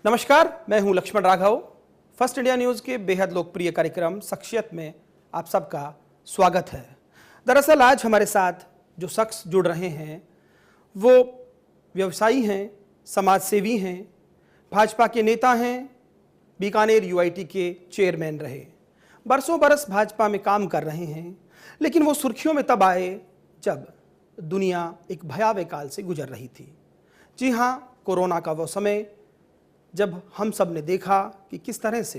नमस्कार, मैं हूं Lakshman Raghav. First India news के बेहद लोकप्रिय कार्यक्रम शख्सियत में आप सबका स्वागत है। दरअसल आज हमारे साथ जो शख्स जुड़ रहे हैं वो व्यवसायी हैं, समाजसेवी हैं, भाजपा के नेता हैं, बीकानेर यूआईटी के चेयरमैन रहे, बरसों बरस भाजपा में काम कर रहे हैं। लेकिन वो सुर्खियों में तब आए जब दुनिया एक भयावह काल से गुजर रही थी। जी हाँ, कोरोना का वो समय जब हम सब ने देखा कि किस तरह से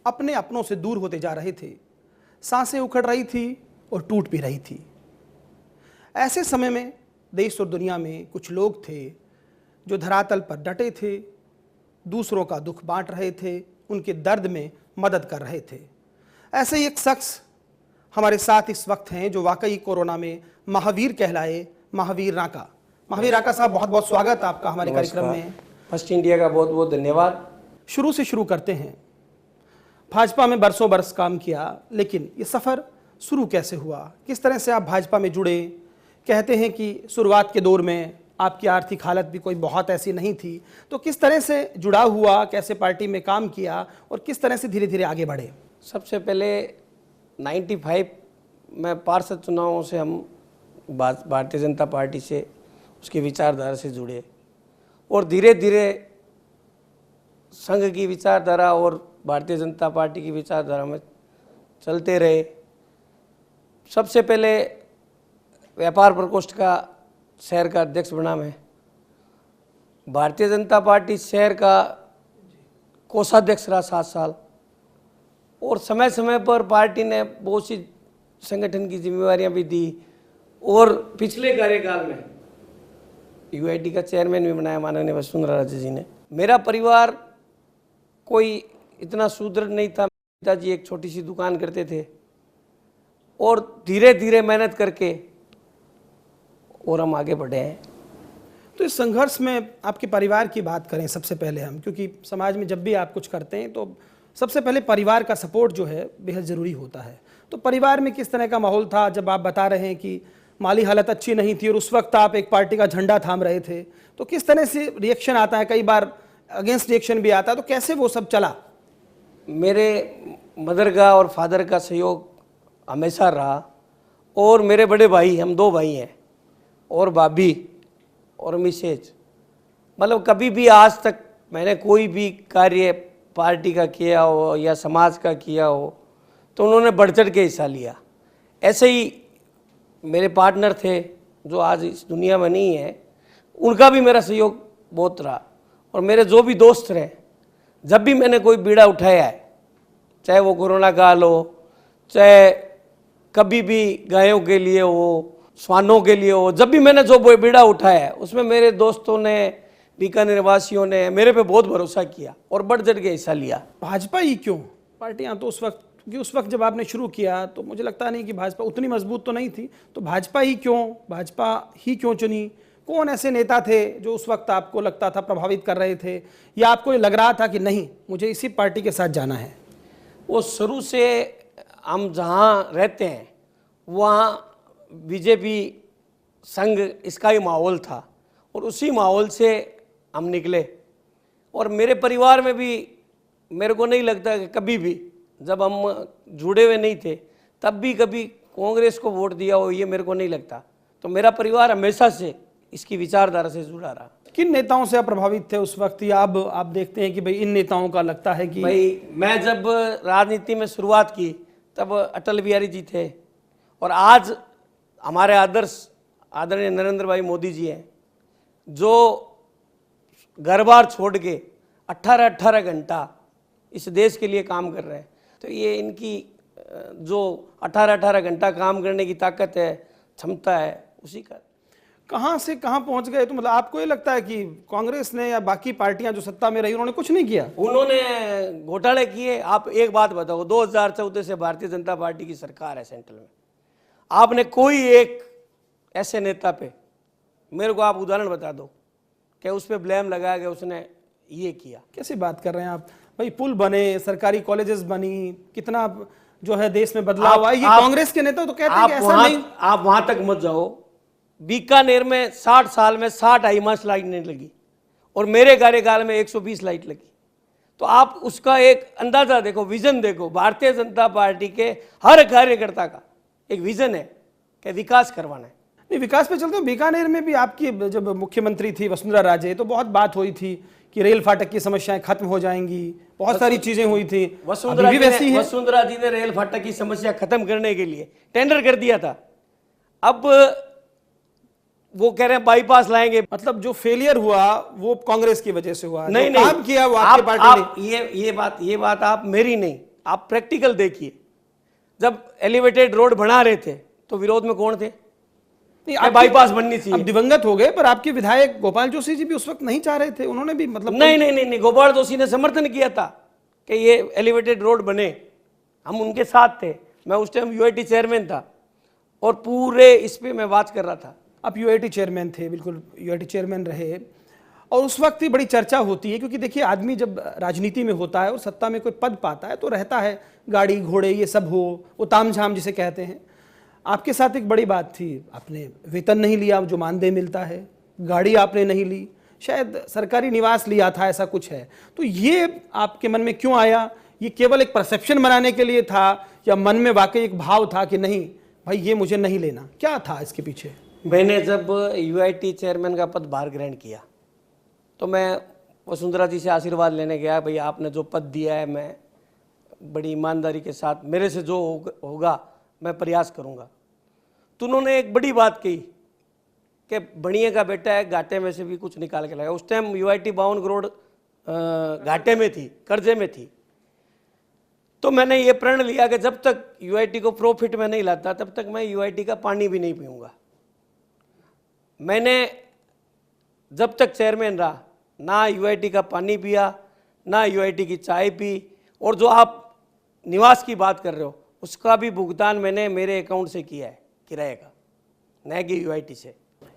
अपने अपनों से दूर होते जा रहे थे, सांसें उखड़ रही थी और टूट भी रही थी। ऐसे समय में देश और दुनिया में कुछ लोग थे जो धरातल पर डटे थे, दूसरों का दुख बांट रहे थे, उनके दर्द में मदद कर रहे थे। ऐसे ही एक शख्स हमारे साथ इस वक्त हैं जो वाकई कोरोना में महावीर कहलाए, महावीर राका। महावीर राका साहब, बहुत बहुत स्वागत आपका हमारे कार्यक्रम में। फर्स्ट इंडिया का बहुत बहुत धन्यवाद। शुरू से शुरू करते हैं। भाजपा में बरसों बरस काम किया, लेकिन ये सफ़र शुरू कैसे हुआ? किस तरह से आप भाजपा में जुड़े? कहते हैं कि शुरुआत के दौर में आपकी आर्थिक हालत भी कोई बहुत ऐसी नहीं थी, तो किस तरह से जुड़ाव हुआ, कैसे पार्टी में काम किया और किस तरह से धीरे धीरे आगे बढ़े? सबसे पहले 95 में पार्षद चुनावों से हम भारतीय जनता पार्टी से, उसकी विचारधारा से जुड़े और धीरे धीरे संघ की विचारधारा और भारतीय जनता पार्टी की विचारधारा में चलते रहे। सबसे पहले व्यापार प्रकोष्ठ का शहर का अध्यक्ष बना मैं। भारतीय जनता पार्टी शहर का कोषाध्यक्ष रहा 7 साल और समय समय पर पार्टी ने बहुत सी संगठन की जिम्मेवारियां भी दी और पिछले कार्यकाल में यूआईटी का चेयरमैन भी बनाया माननीय वसुंधरा राजे जी ने। मेरा परिवार कोई इतना सुदृढ़ नहीं था। पिताजी एक छोटी सी दुकान करते थे और धीरे धीरे मेहनत करके और हम आगे बढ़े हैं। तो इस संघर्ष में आपके परिवार की बात करें सबसे पहले हम, क्योंकि समाज में जब भी आप कुछ करते हैं तो सबसे पहले परिवार का सपोर्ट जो है बेहद ज़रूरी होता है। तो परिवार में किस तरह का माहौल था जब आप बता रहे हैं कि माली हालत अच्छी नहीं थी और उस वक्त आप एक पार्टी का झंडा थाम रहे थे, तो किस तरह से रिएक्शन आता है? कई बार अगेंस्ट रिएक्शन भी आता है, तो कैसे वो सब चला? मेरे मदर का और फादर का सहयोग हमेशा रहा और मेरे बड़े भाई, हम 2 भाई हैं, और भाभी और मिसेज, मतलब कभी भी आज तक मैंने कोई भी कार्य पार्टी का किया हो या समाज का किया हो तो उन्होंने बढ़ चढ़ के हिस्सा लिया। ऐसे ही मेरे पार्टनर थे जो आज इस दुनिया में नहीं है, उनका भी मेरा सहयोग बहुत रहा। और मेरे जो भी दोस्त रहे, जब भी मैंने कोई बीड़ा उठाया है, चाहे वो कोरोना काल हो, चाहे कभी भी गायों के लिए हो, श्वानों के लिए हो, जब भी मैंने जो बीड़ा उठाया है उसमें मेरे दोस्तों ने, बीकानेर वासियों ने मेरे पे बहुत भरोसा किया और बढ़ चढ़ के हिस्सा लिया। भाजपा ही क्यों? पार्टियां तो उस वक्त जब आपने शुरू किया तो मुझे लगता नहीं कि भाजपा उतनी मजबूत तो नहीं थी, तो भाजपा ही क्यों चुनी? कौन ऐसे नेता थे जो उस वक्त आपको लगता था प्रभावित कर रहे थे, या आपको ये लग रहा था कि नहीं, मुझे इसी पार्टी के साथ जाना है? वो शुरू से हम जहाँ रहते हैं वहाँ बीजेपी संघ इसका ही माहौल था और उसी माहौल से हम निकले। और मेरे परिवार में भी मेरे को नहीं लगता कि कभी भी, जब हम जुड़े हुए नहीं थे तब भी कभी कांग्रेस को वोट दिया हो, ये मेरे को नहीं लगता। तो मेरा परिवार हमेशा से इसकी विचारधारा से जुड़ा रहा। किन नेताओं से आप प्रभावित थे उस वक्त, या अब आप देखते हैं कि भाई इन नेताओं का लगता है कि भाई, मैं जब राजनीति में शुरुआत की तब अटल बिहारी जी थे और आज हमारे आदरणीय नरेंद्र भाई मोदी जी हैं जो घर बार छोड़ के 18 घंटा इस देश के लिए काम कर रहे हैं। तो ये इनकी जो 18 घंटा काम करने की ताकत है, क्षमता है, उसी का। कहाँ से कहाँ पहुँच गए? तो मतलब आपको ये लगता है कि कांग्रेस ने या बाकी पार्टियां जो सत्ता में रही उन्होंने कुछ नहीं किया? उन्होंने घोटाले किए। आप एक बात बताओ, 2014 से भारतीय जनता पार्टी की सरकार है सेंट्रल में, आपने कोई एक ऐसे नेता पे, मेरे को आप उदाहरण बता दो कि उस पर ब्लेम लगाया गया उसने ये किया? कैसी बात कर रहे हैं आप? भाई, पुल बने, सरकारी कॉलेजेस बनी, कितना जो है देश में बदलाव आया। ये कांग्रेस के नेता तो कहते हैं कि ऐसा नहीं। आप वहां तक मत जाओ। बीकानेर में 60 साल में 60 हाईमास्ट लाइट नहीं लगी और मेरे कार्यकाल में 120 लाइट लगी। तो आप उसका एक अंदाजा देखो, विजन देखो। भारतीय जनता पार्टी के हर कार्यकर्ता का एक विजन है कि विकास करवाना है। नहीं, विकास पे चलते हैं। बीकानेर में भी आपकी जब मुख्यमंत्री थी वसुंधरा राजे, तो बहुत बात हुई थी कि रेल फाटक की समस्याएं खत्म हो जाएंगी, बहुत सारी चीजें हुई थी। वसुंधरा भी वैसी है। वसुंधरा जी ने रेल फाटक की समस्या खत्म करने के लिए टेंडर कर दिया था। अब वो कह रहे हैं बाईपास लाएंगे। मतलब जो फेलियर हुआ वो कांग्रेस की वजह से हुआ, नहीं जो नहीं, काम किया वो आपकी पार्टी ने। ये बात आप मेरी नहीं, आप प्रैक्टिकल देखिए। जब एलिवेटेड रोड बना रहे थे तो विरोध में कौन थे? नहीं, आपकी- बाईपास बननी चाहिए। अब दिवंगत हो गए, पर आपके विधायक गोपाल जोशी जी भी उस वक्त नहीं चाह रहे थे, उन्होंने भी मतलब नहीं, गोपाल जोशी ने समर्थन किया था कि ये एलिवेटेड रोड बने, हम उनके साथ थे। मैं उस टाइम यूआईटी चेयरमैन था और पूरे इस पे मैं बात कर रहा था। आप यूआईटी चेयरमैन थे, बिल्कुल यूआईटी चेयरमैन रहे, और उस वक्त ही बड़ी चर्चा होती है, क्योंकि देखिए आदमी जब राजनीति में होता है और सत्ता में कोई पद पाता है तो रहता है गाड़ी घोड़े ये सब हो, वो तामझाम जिसे कहते हैं। आपके साथ एक बड़ी बात थी, आपने वेतन नहीं लिया जो मानदेय मिलता है, गाड़ी आपने नहीं ली, शायद सरकारी निवास लिया था, ऐसा कुछ है। तो ये आपके मन में क्यों आया? ये केवल एक परसेप्शन बनाने के लिए था या मन में वाकई एक भाव था कि नहीं भाई ये मुझे नहीं लेना? क्या था इसके पीछे? मैंने जब यूआईटी चेयरमैन का पद बाहर ग्रहण किया तो मैं वसुंधरा जी से आशीर्वाद लेने गया, भाई आपने जो पद दिया है मैं बड़ी ईमानदारी के साथ, मेरे से जो होगा मैं प्रयास करूंगा। तो उन्होंने एक बड़ी बात कही कि बनिए का बेटा है, घाटे में से भी कुछ निकाल के लाएगा। उस टाइम यूआईटी 52 करोड़ घाटे में थी, कर्जे में थी। तो मैंने ये प्रण लिया कि जब तक यूआईटी को प्रॉफिट में नहीं लाता तब तक मैं यूआईटी का पानी भी नहीं पीऊंगा। मैंने जब तक चेयरमैन रहा ना यूआईटी का पानी पिया, ना यूआईटी की चाय पी, और जो आप निवास की बात कर रहे हो उसका भी भुगतान मैंने मेरे अकाउंट से किया है, किराए का, न कि यूआईटी से।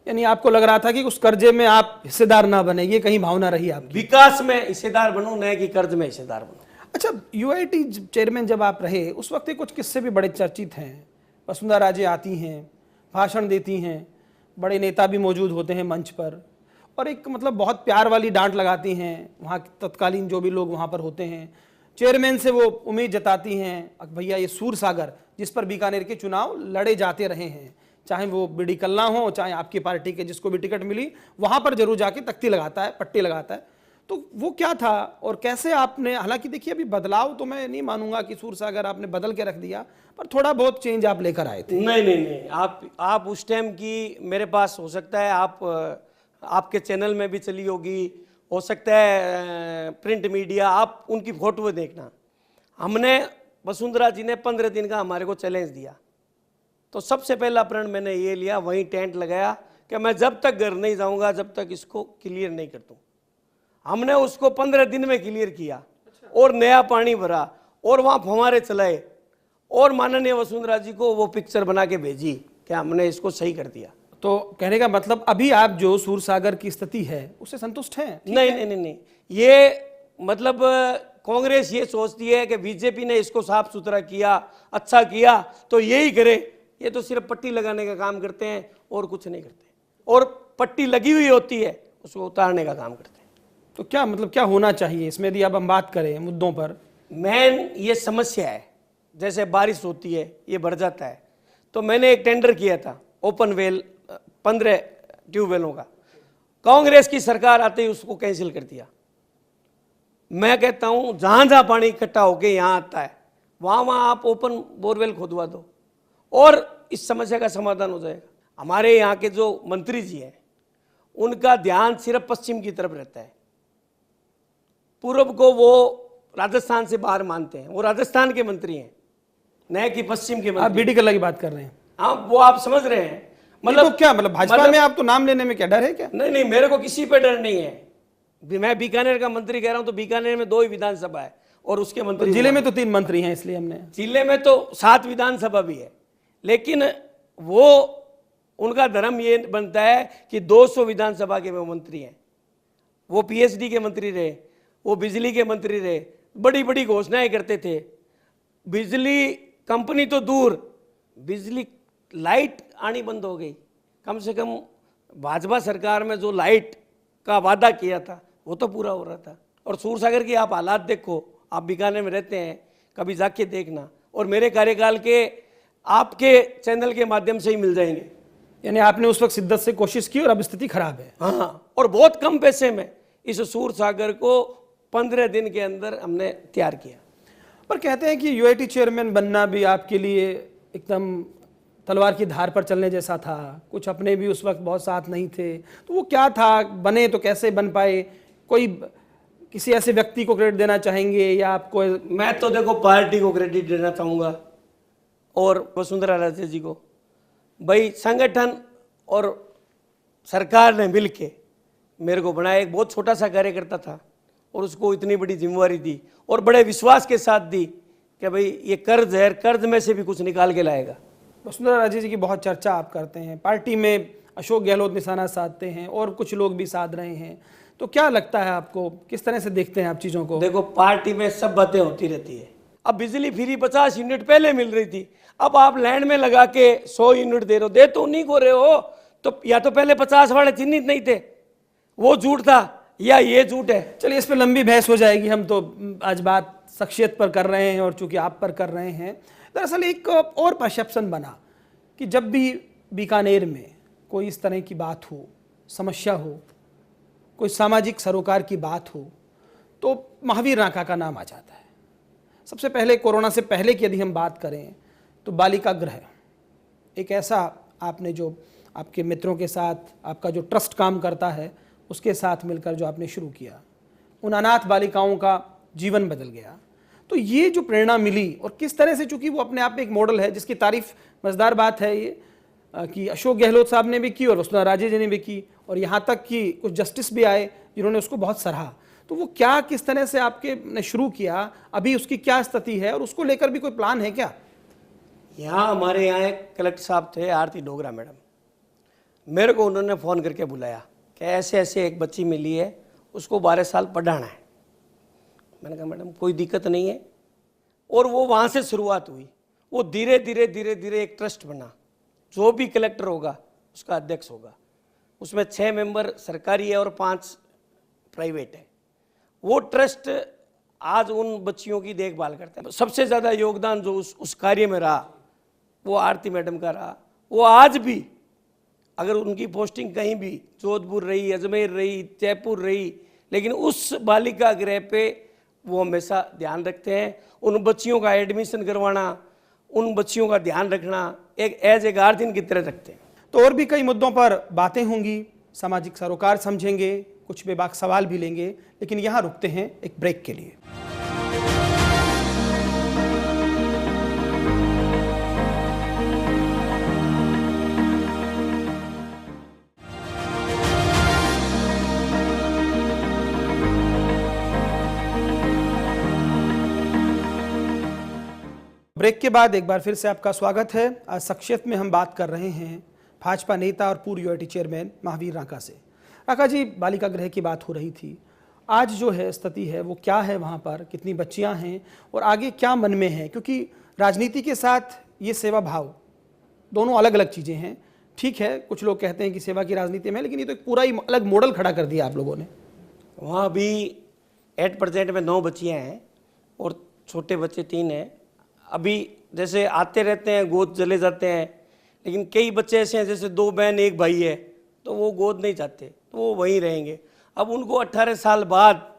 यानी आपको लग रहा था कि उस कर्जे में आप हिस्सेदार ना बने, ये कहीं भावना रही आपकी? विकास में हिस्सेदार बनूं, न कि कर्ज में हिस्सेदार बनूं। अच्छा, यूआईटी चेयरमैन जब आप रहे उस वक्त के कुछ किस्से भी बड़े चर्चित हैं। वसुंधरा राजे आती हैं, भाषण देती हैं, बड़े नेता भी मौजूद होते हैं मंच पर, और एक मतलब बहुत प्यार वाली डांट लगाती हैं वहाँ तत्कालीन जो भी लोग वहाँ पर होते हैं। चेयरमैन से वो उम्मीद जताती हैं भैया ये सूर सागर जिस पर बीकानेर के चुनाव लड़े जाते रहे हैं, चाहे वो बीडी कल्ला हो चाहे आपकी पार्टी के जिसको भी टिकट मिली, वहाँ पर जरूर जाके तख्ती लगाता है, पट्टी लगाता है। तो वो क्या था और कैसे आपने, हालांकि देखिए अभी बदलाव तो मैं नहीं मानूंगा कि सूर सागर आपने बदल के रख दिया, पर थोड़ा बहुत चेंज आप लेकर आए थे। नहीं, आप उस टाइम की मेरे पास हो सकता है आपके चैनल में भी चली होगी, हो सकता है प्रिंट मीडिया, आप उनकी फोटो देखना। हमने वसुंधरा जी ने 15 दिन का हमारे को चैलेंज दिया, तो सबसे पहला प्रण मैंने ये लिया, वहीं टेंट लगाया कि मैं जब तक घर नहीं जाऊंगा जब तक इसको क्लियर नहीं कर दूं। हमने उसको 15 दिन में क्लियर किया और नया पानी भरा और वहाँ फव्वारे चलाए और माननीय वसुंधरा जी को वो पिक्चर बना के भेजी कि हमने इसको सही कर दिया। तो कहने का मतलब अभी आप जो सूर सागर की स्थिति है उससे संतुष्ट हैं? नहीं, ये मतलब कांग्रेस ये सोचती है कि बीजेपी ने इसको साफ सुथरा किया, अच्छा किया तो यही करे। ये तो सिर्फ पट्टी लगाने का काम करते हैं और कुछ नहीं करते, और पट्टी लगी हुई होती है उसको उतारने का काम करते हैं। तो क्या मतलब क्या होना चाहिए इसमें, यदि अब हम बात करें मुद्दों पर? मेन ये समस्या है, जैसे बारिश होती है ये भर जाता है, तो मैंने एक टेंडर किया था ओपन वेल 15 ट्यूबवेलों का, कांग्रेस की सरकार आते ही उसको कैंसिल कर दिया। मैं कहता हूं जहां जहां पानी इकट्ठा होके यहां आता है वहां आप ओपन बोरवेल खोदवा दो और इस समस्या का समाधान हो जाएगा। हमारे यहाँ के जो मंत्री जी हैं उनका ध्यान सिर्फ पश्चिम की तरफ रहता है, पूर्व को वो राजस्थान से बाहर मानते हैं, वो राजस्थान के मंत्री हैं न कि पश्चिम के मंत्री। आप बीडी कल्ला की बात कर रहे हैं? हाँ, वो आप समझ रहे हैं। मतलब तो क्या मतलब भाजपा में आप तो नाम लेने में क्या डर है क्या? नहीं, मेरे को किसी पे डर नहीं है। मैं बीकानेर का मंत्री कह रहा हूं तो बीकानेर में 2 ही विधानसभा है और उसके मंत्री, जिले में तो 3 मंत्री हैं, इसलिए हमने, जिले में तो 7 विधानसभा भी है, लेकिन वो उनका धर्म ये बनता है कि 200 विधानसभा के वो मंत्री हैं। वो पीएचडी के मंत्री रहे, वो बिजली के मंत्री रहे, बड़ी बड़ी घोषणाएं करते थे। बिजली कंपनी तो दूर, बिजली लाइट आनी बंद हो गई। कम से कम भाजपा सरकार में जो लाइट का वादा किया था वो तो पूरा हो रहा था। और सूरसागर की आप हालात देखो, आप बीकानेर में रहते हैं, कभी जाके देखना, और मेरे कार्यकाल के आपके चैनल के माध्यम से ही मिल जाएंगे। यानी आपने उस वक्त शिद्दत से कोशिश की और अब स्थिति खराब है। हाँ, और बहुत कम पैसे में इस सूरसागर को 15 दिन के अंदर हमने तैयार किया। पर कहते हैं कि यूआईटी चेयरमैन बनना भी आपके लिए एकदम तलवार की धार पर चलने जैसा था, कुछ अपने भी उस वक्त बहुत साथ नहीं थे, तो वो क्या था, बने तो कैसे बन पाए? कोई किसी ऐसे व्यक्ति को क्रेडिट देना चाहेंगे या आपको? मैं तो देखो पार्टी को क्रेडिट देना चाहूँगा और वसुंधरा राजे जी को। भाई संगठन और सरकार ने मिलके मेरे को बनाया, एक बहुत छोटा सा कार्यकर्ता था और उसको इतनी बड़ी जिम्मेवारी दी और बड़े विश्वास के साथ दी कि भाई ये कर्ज है, कर्ज में से भी कुछ निकाल के लाएगा। वसुंधरा राजे जी की बहुत चर्चा आप करते हैं, पार्टी में अशोक गहलोत निशाना साधते हैं और कुछ लोग भी साध रहे हैं, तो क्या लगता है आपको, किस तरह से देखते हैं आप चीज़ों को? देखो पार्टी में सब बातें होती रहती है। अब बिजली फ्री 50 यूनिट पहले मिल रही थी, अब आप लैंड में लगा के 100 यूनिट दे रहे हो, दे तो नहीं को रहे हो, तो या तो पहले 50 वाले चिन्हित नहीं थे, वो झूठ था, या ये झूठ है। चलिए इस पर लंबी बहस हो जाएगी, हम तो आज बात शख्सियत पर कर रहे हैं और चूंकि आप पर कर रहे हैं। दरअसल एक और परसेप्शन बना कि जब भी बीकानेर में कोई इस तरह की बात हो, समस्या हो, कोई सामाजिक सरोकार की बात हो, तो महावीर रांका का नाम आ जाता है। सबसे पहले कोरोना से पहले की यदि हम बात करें तो बालिका गृह एक ऐसा, आपने जो आपके मित्रों के साथ आपका जो ट्रस्ट काम करता है उसके साथ मिलकर जो आपने शुरू किया, उन अनाथ बालिकाओं का जीवन बदल गया। तो ये जो प्रेरणा मिली और किस तरह से, चूंकि वो अपने आप में एक मॉडल है जिसकी तारीफ, मजेदार बात है ये कि अशोक गहलोत साहब ने भी की और वसुंधरा राजे जी ने भी की, और यहाँ तक कि कुछ जस्टिस भी आए जिन्होंने उसको बहुत सराहा। तो वो क्या, किस तरह से आपके ने शुरू किया, अभी उसकी क्या स्थिति है और उसको लेकर भी कोई प्लान है क्या? यहाँ हमारे यहाँ एक कलेक्टर साहब थे, आरती डोगरा मैडम, मेरे को उन्होंने फ़ोन करके बुलाया कि ऐसे ऐसे एक बच्ची मिली है, उसको 12 साल पढ़ाना है। मैंने कहा मैडम कोई दिक्कत नहीं है, और वो वहाँ से शुरुआत हुई। वो धीरे धीरे धीरे धीरे एक ट्रस्ट बना, जो भी कलेक्टर होगा उसका अध्यक्ष होगा, उसमें 6 मेंबर सरकारी है और 5 प्राइवेट है। वो ट्रस्ट आज उन बच्चियों की देखभाल करता है। सबसे ज़्यादा योगदान जो उस कार्य में रहा वो आरती मैडम का रहा। वो आज भी अगर उनकी पोस्टिंग कहीं भी जोधपुर रही, अजमेर रही, जयपुर रही, लेकिन उस बालिका गृह पे वो हमेशा ध्यान रखते हैं। उन बच्चियों का एडमिशन करवाना, उन बच्चियों का ध्यान रखना एक एज ए गार्जियन की तरह रखते हैं। तो और भी कई मुद्दों पर बातें होंगी, सामाजिक सरोकार समझेंगे, कुछ बेबाक सवाल भी लेंगे, लेकिन यहाँ रुकते हैं एक ब्रेक के लिए। ब्रेक के बाद एक बार फिर से आपका स्वागत है। आज शख्सियत में हम बात कर रहे हैं भाजपा नेता और पूर्व यूआईटी चेयरमैन महावीर रांका से। रांका जी, बालिका गृह की बात हो रही थी, आज जो है स्थिति है वो क्या है, वहाँ पर कितनी बच्चियाँ हैं और आगे क्या मन में है? क्योंकि राजनीति के साथ ये सेवा भाव दोनों अलग अलग चीज़ें हैं। ठीक है, कुछ लोग कहते हैं कि सेवा की राजनीति में, लेकिन ये तो एक पूरा ही अलग मॉडल खड़ा कर दिया आप लोगों ने। वहाँ भी 8% में 9 बच्चियाँ हैं और छोटे बच्चे 3 हैं। अभी जैसे आते रहते हैं, गोद चले जाते हैं, लेकिन कई बच्चे ऐसे हैं जैसे 2 बहन 1 भाई है, तो वो गोद नहीं चाहते, तो वो वहीं रहेंगे। अब उनको 18 साल बाद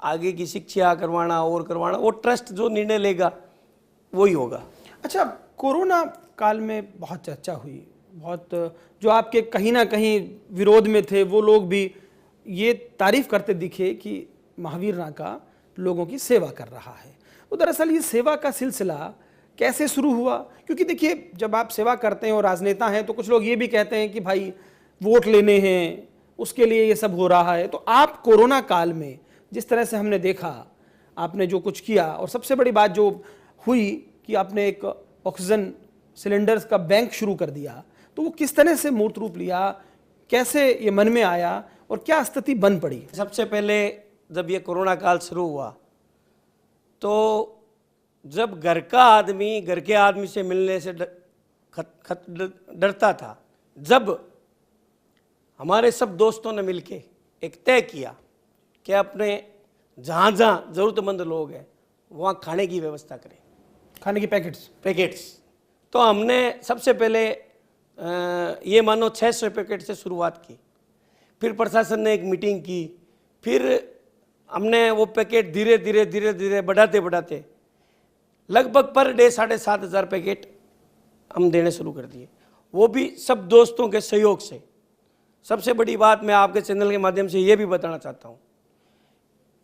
आगे की शिक्षा करवाना और करवाना, वो ट्रस्ट जो निर्णय लेगा वही होगा। अच्छा, कोरोना काल में बहुत चर्चा हुई, बहुत जो आपके कहीं ना कहीं विरोध में थे वो लोग भी ये तारीफ करते दिखे कि महावीर रांका लोगों की सेवा कर रहा है। तो दरअसल ये सेवा का सिलसिला कैसे शुरू हुआ? क्योंकि देखिए, जब आप सेवा करते हैं और राजनेता हैं तो कुछ लोग ये भी कहते हैं कि भाई वोट लेने हैं, उसके लिए ये सब हो रहा है। तो आप कोरोना काल में जिस तरह से हमने देखा, आपने जो कुछ किया, और सबसे बड़ी बात जो हुई कि आपने एक ऑक्सीजन सिलेंडर्स का बैंक शुरू कर दिया, तो वो किस तरह से मूर्त रूप लिया, कैसे ये मन में आया और क्या स्थिति बन पड़ी? सबसे पहले जब ये कोरोना काल शुरू हुआ तो जब घर का आदमी घर के आदमी से मिलने से डरता था, जब हमारे सब दोस्तों ने मिलके एक तय किया कि अपने जहाँ जहाँ ज़रूरतमंद लोग हैं वहाँ खाने की व्यवस्था करें, खाने के पैकेट्स। तो हमने सबसे पहले ये मानो 600 पैकेट से शुरुआत की, फिर प्रशासन ने एक मीटिंग की, फिर हमने वो पैकेट धीरे धीरे बढ़ाते बढ़ाते लगभग पर डे 7,500 पैकेट हम देने शुरू कर दिए, वो भी सब दोस्तों के सहयोग से। सबसे बड़ी बात मैं आपके चैनल के माध्यम से ये भी बताना चाहता हूँ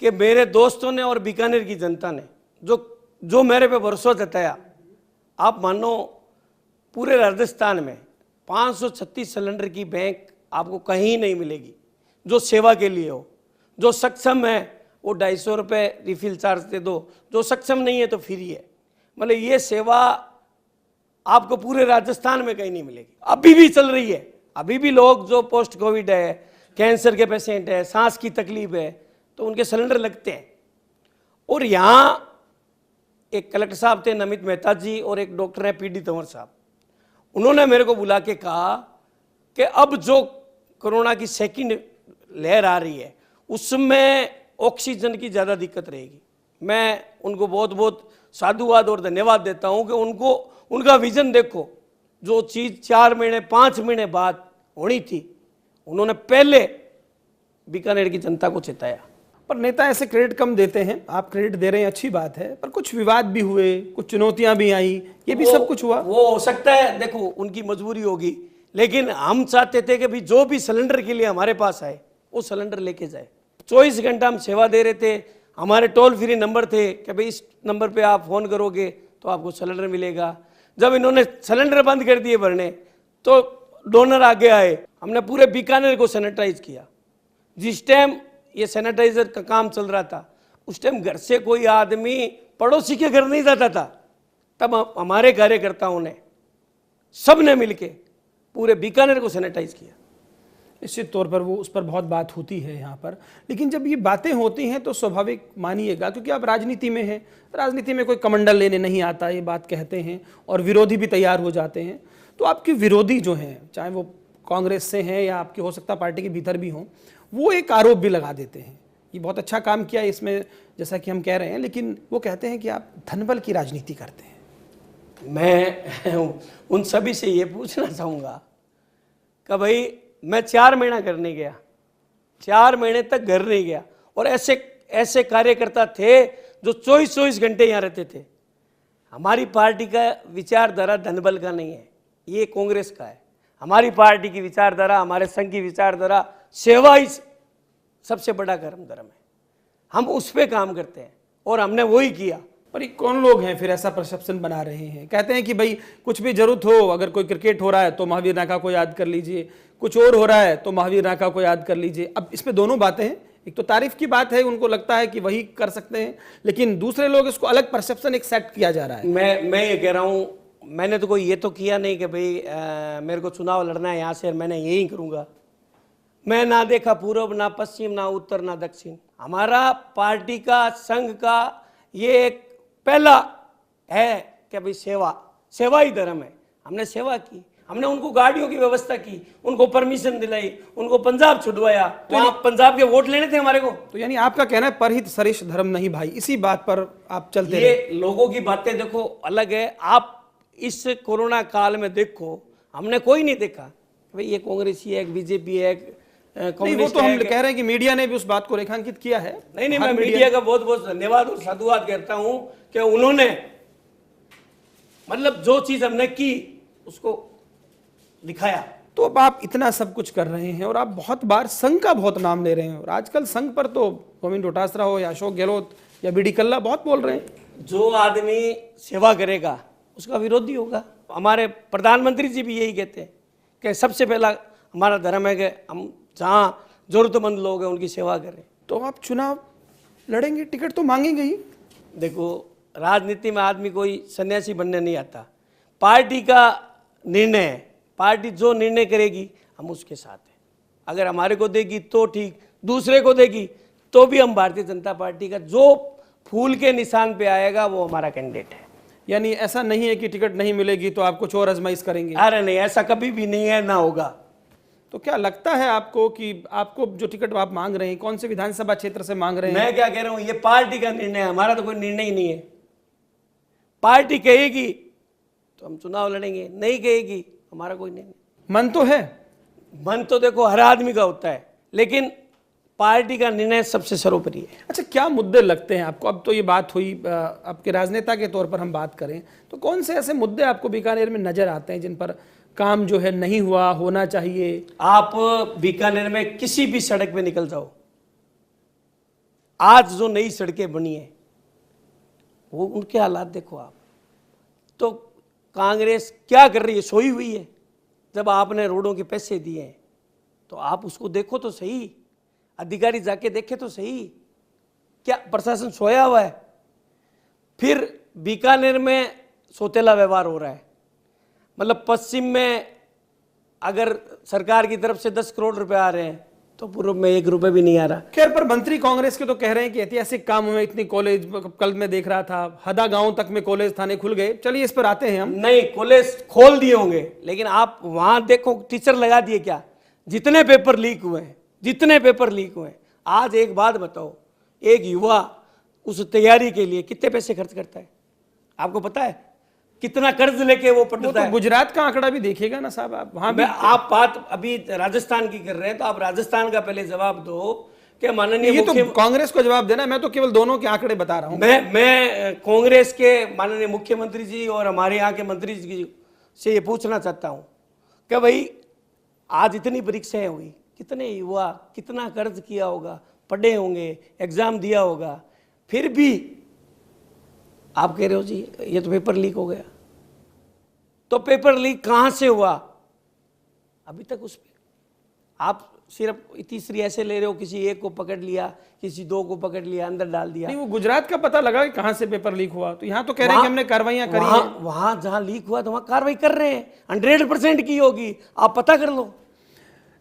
कि मेरे दोस्तों ने और बीकानेर की जनता ने जो मेरे पे भरोसा जताया, आप मानो पूरे राजस्थान में 536 सिलेंडर की बैंक आपको कहीं नहीं मिलेगी जो सेवा के लिए हो। जो सक्षम है वो 250 रुपये रिफिल चार्ज दे दो, जो सक्षम नहीं है तो फ्री है। मतलब ये सेवा आपको पूरे राजस्थान में कहीं नहीं मिलेगी, अभी भी चल रही है। अभी भी लोग जो पोस्ट कोविड है, कैंसर के पेशेंट है, सांस की तकलीफ है, तो उनके सिलेंडर लगते हैं। और यहाँ एक कलेक्टर साहब थे नमित मेहता जी और एक डॉक्टर है पीडी तंवर साहब, उन्होंने मेरे को बुला के कहा कि अब जो कोरोना की सेकंड लहर आ रही है उसमें ऑक्सीजन की ज़्यादा दिक्कत रहेगी। मैं उनको बहुत बहुत साधुवाद और धन्यवाद देता हूं कि उनका विजन देखो, जो चीज़ 4 महीने 5 महीने बाद होनी थी उन्होंने पहले बीकानेर की जनता को चेताया। पर नेता ऐसे क्रेडिट कम देते हैं, आप क्रेडिट दे रहे हैं, अच्छी बात है, पर कुछ विवाद भी हुए, कुछ चुनौतियां भी आई, ये भी सब कुछ हुआ। वो हो सकता है, देखो उनकी मजबूरी होगी, लेकिन हम चाहते थे कि भी जो भी सिलेंडर के लिए हमारे पास आए वो सिलेंडर लेके जाए। 24 घंटा हम सेवा दे रहे थे, हमारे टोल फ्री नंबर थे कि भाई इस नंबर पे आप फ़ोन करोगे तो आपको सिलेंडर मिलेगा। जब इन्होंने सिलेंडर बंद कर दिए भरने तो डोनर आगे आए, हमने पूरे बीकानेर को सैनिटाइज किया। जिस टाइम ये सैनिटाइजर का काम चल रहा था उस टाइम घर से कोई आदमी पड़ोसी के घर नहीं जाता था, तब हमारे कार्यकर्ताओं ने सब ने मिलके पूरे बीकानेर को सैनिटाइज किया। निश्चित तौर पर वो उस पर बहुत बात होती है यहाँ पर, लेकिन जब ये बातें होती हैं तो स्वाभाविक मानिएगा, क्योंकि आप राजनीति में हैं, राजनीति में कोई कमंडल लेने नहीं आता, ये बात कहते हैं और विरोधी भी तैयार हो जाते हैं। तो आपके विरोधी जो हैं, चाहे वो कांग्रेस से हैं या आपके हो सकता पार्टी के भीतर भी हों, वो एक आरोप भी लगा देते हैं, ये बहुत अच्छा काम किया इसमें, जैसा कि हम कह रहे हैं, लेकिन वो कहते हैं कि आप धनबल की राजनीति करते हैं। मैं उन सभी से ये पूछना चाहूँगा कि भाई मैं 4 महीना करने गया, 4 महीने तक घर नहीं गया, और ऐसे कार्यकर्ता थे जो 24 घंटे यहाँ रहते थे। हमारी पार्टी का विचारधारा धनबल का नहीं है, ये कांग्रेस का है। हमारी पार्टी की विचारधारा, हमारे संघ की विचारधारा सेवा ही सबसे बड़ा धर्म है, हम उस पर काम करते हैं और हमने वही किया। पर ये कौन लोग हैं फिर ऐसा परसेप्शन बना रहे हैं? कहते हैं कि भाई कुछ भी जरूरत हो, अगर कोई क्रिकेट हो रहा है तो महावीर नाका को याद कर लीजिए, कुछ और हो रहा है तो महावीर नाका को याद कर लीजिए। अब इसमें दोनों बातें हैं, एक तो तारीफ की बात है, उनको लगता है कि वही कर सकते हैं, लेकिन दूसरे लोग इसको अलग परसेप्शन एक सेट किया जा रहा है। मैं ये कह रहा हूँ, मैंने तो कोई ये तो किया नहीं कि भाई मेरे को चुनाव लड़ना है यहाँ से मैंने यही करूँगा। मैं ना देखा पूर्व, ना पश्चिम, ना उत्तर, ना दक्षिण। हमारा पार्टी का, संघ का ये एक पहला है कि भाई सेवा ही धर्म है। हमने सेवा की, हमने उनको गाड़ियों की व्यवस्था की, उनको परमिशन दिलाई, उनको पंजाब छुड़वाया, तो वहाँ पंजाब के वोट लेने थे हमारे को। तो यानी आपका कहना है परहित सरिष धर्म नहीं भाई, इसी बात पर आप चलते ये लोगों की बातें देखो अलग है। आप इस कोरोना काल में देखो, हमने कोई नहीं देखा भाई ये कांग्रेसी है, बीजेपी है, नहीं, वो तो हम कह रहे हैं कि मीडिया ने भी उस बात को रेखांकित किया है। नहीं, मैं मीडिया का बहुत बहुत धन्यवाद और साधुवाद करता हूं कि उन्होंने मतलब जो चीज हमने की उसको दिखाया। तो अब आप इतना सब कुछ कर रहे हैं और आप बहुत बार संघ का बहुत नाम ले रहे हैं, और आजकल संघ पर तो गोविंद डोटासरा हो या अशोक गहलोत या बीडी कल्ला बहुत बोल रहे हैं। जो आदमी सेवा करेगा उसका विरोधी होगा। हमारे प्रधानमंत्री जी भी यही कहते हैं कि सबसे पहला हमारा धर्म है कि हम जहाँ जरूरतमंद लोग हैं उनकी सेवा करें। तो आप चुनाव लड़ेंगे, टिकट तो मांगेंगे ही। देखो, राजनीति में आदमी कोई सन्यासी बनने नहीं आता, पार्टी का निर्णय है, पार्टी जो निर्णय करेगी हम उसके साथ हैं। अगर हमारे को देगी तो ठीक, दूसरे को देगी तो भी हम भारतीय जनता पार्टी का जो फूल के निशान पे आएगा वो हमारा कैंडिडेट है। यानी ऐसा नहीं है कि टिकट नहीं मिलेगी तो आप कुछ और आजमाइश करेंगे? अरे नहीं, ऐसा कभी भी नहीं है, ना होगा। तो क्या लगता है आपको कि आपको जो टिकट आप मांग रहे हैं कौन से विधानसभा क्षेत्र से मांग रहे हैं? मैं क्या कह रहा हूं, ये पार्टी का निर्णय है, हमारा तो कोई निर्णय ही नहीं है। पार्टी कहेगी तो हम चुनाव लड़ेंगे, नहीं कहेगी हमारा कोई निर्णय। मन तो है, मन तो देखो हर आदमी का होता है, लेकिन पार्टी का निर्णय सबसे सर्वोपरि है। अच्छा क्या मुद्दे लगते हैं आपको? अब तो ये बात हुई, आपके राजनेता के तौर पर हम बात करें तो कौन से ऐसे मुद्दे आपको बीकानेर में नजर आते हैं जिन पर काम जो है नहीं हुआ, होना चाहिए? आप बीकानेर में किसी भी सड़क पे निकल जाओ, आज जो नई सड़कें बनी है वो उनके हालात देखो आप। तो कांग्रेस क्या कर रही है? सोई हुई है। जब आपने रोडों के पैसे दिए हैं तो आप उसको देखो तो सही, अधिकारी जाके देखे तो सही, क्या प्रशासन सोया हुआ है? फिर बीकानेर में सौतेला व्यवहार हो रहा है। मतलब पश्चिम में अगर सरकार की तरफ से 10 करोड़ रुपए आ रहे हैं तो पूर्व में 1 रुपए भी नहीं आ रहा। खैर, पर मंत्री कांग्रेस के तो कह रहे हैं कि ऐतिहासिक काम में इतनी कॉलेज, कल मैं देख रहा था हदा गांव तक में कॉलेज थाने खुल गए। चलिए इस पर आते हैं हम। नहीं, कॉलेज खोल दिए होंगे, लेकिन आप वहां देखो टीचर लगा दिए क्या? जितने पेपर लीक हुए हैं, जितने पेपर लीक हुए हैं, आज एक बात बताओ, एक युवा उस तैयारी के लिए कितने पैसे खर्च करता है? आपको पता है कितना कर्ज लेके वो पढ़ता तो है? गुजरात का आंकड़ा भी देखिएगा ना साहब, आप वहां भी। आप बात अभी राजस्थान की कर रहे हैं, तो आप राजस्थान का पहले जवाब दो कि माननीय ये तो कांग्रेस को जवाब देना, मैं तो केवल दोनों के आंकड़े बता रहा हूं। मैं कांग्रेस के माननीय मुख्यमंत्री जी और हमारे यहाँ के मंत्री जी से ये पूछना चाहता हूँ कि भाई आज इतनी परीक्षाएं हुई, कितने युवा कितना कर्ज किया होगा, पढ़े होंगे, एग्जाम दिया होगा, फिर भी आप कह रहे हो जी ये तो पेपर लीक हो गया। तो पेपर लीक कहां से हुआ? अभी तक उस पर आप सिर्फ तीसरी ऐसे ले रहे हो, किसी एक को पकड़ लिया, किसी 2 को पकड़ लिया, अंदर डाल दिया। नहीं, वो गुजरात का पता लगा कि कहां से पेपर लीक हुआ, तो यहां तो कह रहे हैं कि हमने कार्रवाइयां करी हैं। वहां जहां लीक हुआ तो वहां कार्रवाई कर रहे हैं, 100% की होगी, आप पता कर लो।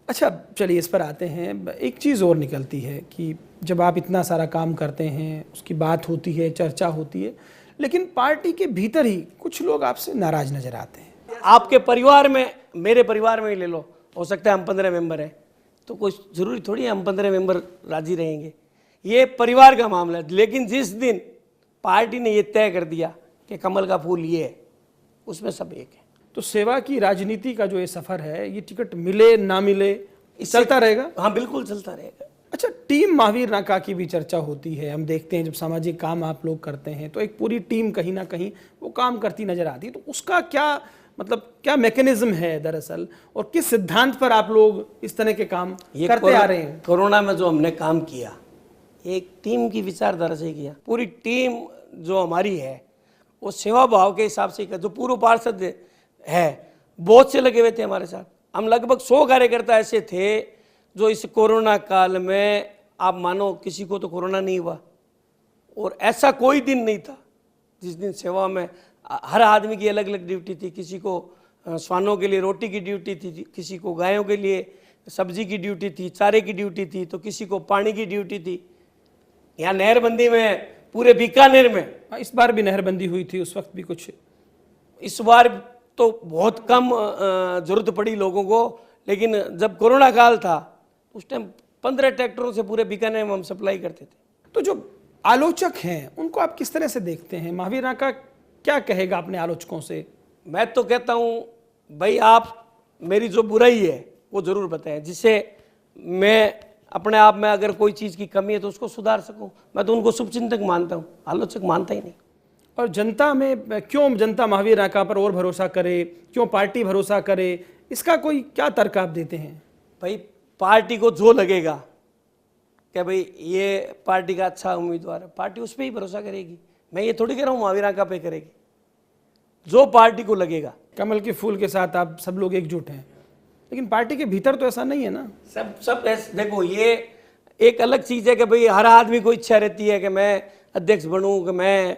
अच्छा चलिए इस पर आते हैं। एक चीज़ और निकलती है कि जब आप इतना सारा काम करते हैं, उसकी बात होती है, चर्चा होती है, लेकिन पार्टी के भीतर ही कुछ लोग आपसे नाराज नजर आते हैं। आपके परिवार में, मेरे परिवार में ही ले लो, हो सकता है हम 15 मेंबर हैं, तो कोई जरूरी थोड़ी है हम 15 मेंबर राजी रहेंगे। ये परिवार का मामला है। लेकिन जिस दिन पार्टी ने ये तय कर दिया कि कमल का फूल ये है, उसमें सब एक है। तो सेवा की राजनीति का जो ये सफर है, ये टिकट मिले ना मिले चलता रहेगा? हाँ बिल्कुल चलता रहेगा। अच्छा, टीम महावीर नाका की भी चर्चा होती है। हम देखते हैं जब सामाजिक काम आप लोग करते हैं तो एक पूरी टीम कहीं ना कहीं वो काम करती नजर आती है। तो उसका क्या मतलब, क्या मैकेनिज्म है दरअसल, और किस सिद्धांत पर आप लोग इस तरह के काम करते आ रहे हैं? कोरोना में जो हमने काम किया, एक टीम की विचारधारा से किया। पूरी टीम जो हमारी है वो सेवा भाव के हिसाब से, जो पूर्व पार्षद है बहुत से लगे हुए थे हमारे साथ। हम लगभग 100 कार्यकर्ता ऐसे थे जो इस कोरोना काल में, आप मानो किसी को तो कोरोना नहीं हुआ, और ऐसा कोई दिन नहीं था जिस दिन सेवा में हर आदमी की अलग अलग ड्यूटी थी। किसी को श्वानों के लिए रोटी की ड्यूटी थी, किसी को गायों के लिए सब्जी की ड्यूटी थी, चारे की ड्यूटी थी, तो किसी को पानी की ड्यूटी थी। यहाँ नहरबंदी में पूरे बीकानेर में, इस बार भी नहरबंदी हुई थी, उस वक्त भी कुछ, इस बार तो बहुत कम जरूरत पड़ी लोगों को, लेकिन जब कोरोना काल था उस टाइम 15 ट्रैक्टरों से पूरे बीकानेर में हम सप्लाई करते थे। तो जो आलोचक हैं उनको आप किस तरह से देखते हैं? महावीर नाका क्या कहेगा अपने आलोचकों से? मैं तो कहता हूँ भाई आप मेरी जो बुराई है वो जरूर बताएं, जिससे मैं अपने आप में अगर कोई चीज़ की कमी है तो उसको सुधार सकूं। मैं तो उनको शुभचिंतक मानता हूँ, आलोचक मानता ही नहीं। और जनता में क्यों जनता महावीर नाका पर और भरोसा करे, क्यों पार्टी भरोसा करे, इसका कोई क्या तर्क आप देते हैं? भाई पार्टी को जो लगेगा कि भाई ये पार्टी का अच्छा उम्मीदवार है, पार्टी उस पर ही भरोसा करेगी। मैं ये थोड़ी कह रहा हूँ महावीर नाका पे करेगी, जो पार्टी को लगेगा। कमल के फूल के साथ आप सब लोग एकजुट हैं, लेकिन पार्टी के भीतर तो ऐसा नहीं है ना। सब देखो, ये एक अलग चीज़ है कि भाई हर आदमी को इच्छा रहती है कि मैं अध्यक्ष बनूं, कि मैं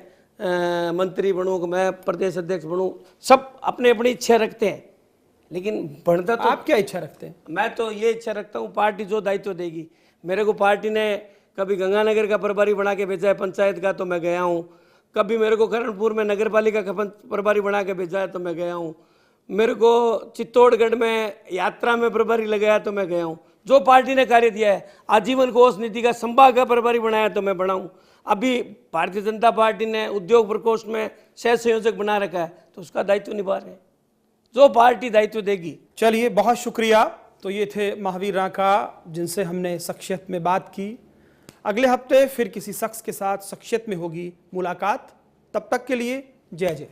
मंत्री बनूं, कि मैं प्रदेश अध्यक्ष बनूं। सब अपने अपनी इच्छा रखते हैं, लेकिन बढ़ता तो आप क्या इच्छा रखते हैं? मैं तो ये इच्छा रखता हूँ पार्टी जो दायित्व देगी। मेरे को पार्टी ने कभी गंगानगर का प्रभारी बना के भेजा है पंचायत का, तो मैं गया हूँ। कभी मेरे को करणपुर में नगर पालिका का प्रभारी बना के भेजा है तो मैं गया हूँ। मेरे को चित्तौड़गढ़ में यात्रा में प्रभारी लगाया तो मैं गया हूँ। जो पार्टी ने कार्य दिया है, आजीवन कोष नीति का संभाग का प्रभारी बनाया तो मैं बना हूँ। अभी भारतीय जनता पार्टी ने उद्योग प्रकोष्ठ में सह संयोजक बना रखा है, तो उसका दायित्व निभा रहे हैं। जो पार्टी दायित्व देगी। चलिए, बहुत शुक्रिया। तो ये थे महावीर रांका, जिनसे हमने शख्सियत में बात की। अगले हफ्ते फिर किसी शख्स के साथ शख्सियत में होगी मुलाकात। तब तक के लिए जय जय।